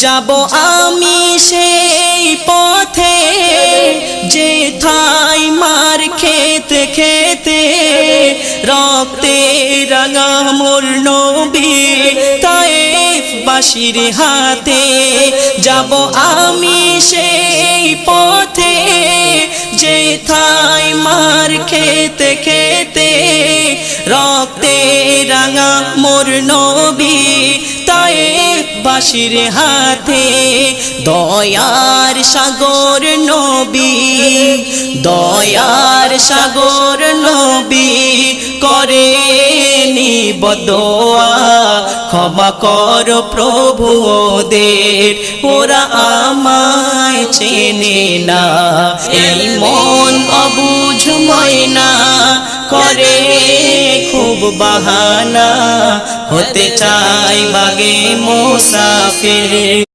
যাব আমি সেই পথে যেথায় মার খেতে খেতে রক্তে রাঙা মোর নবী তায়েফ বাসীর হাতে। যাব আমি সেই পথে যেথায় মার খেতে খেতে রক্তে রাঙা মোর নবী তায়েফ বাসীর হাতে। দয়ার সাগর নবী, দয়ার সাগর নবী করে নিবদোয়া ক্ষমা কর প্রভু ওদের ওরা আমায় চেনে না। এই মন অবুঝ ময়না করে খুব বাহানা হতে চাই বাগে মুসাফির।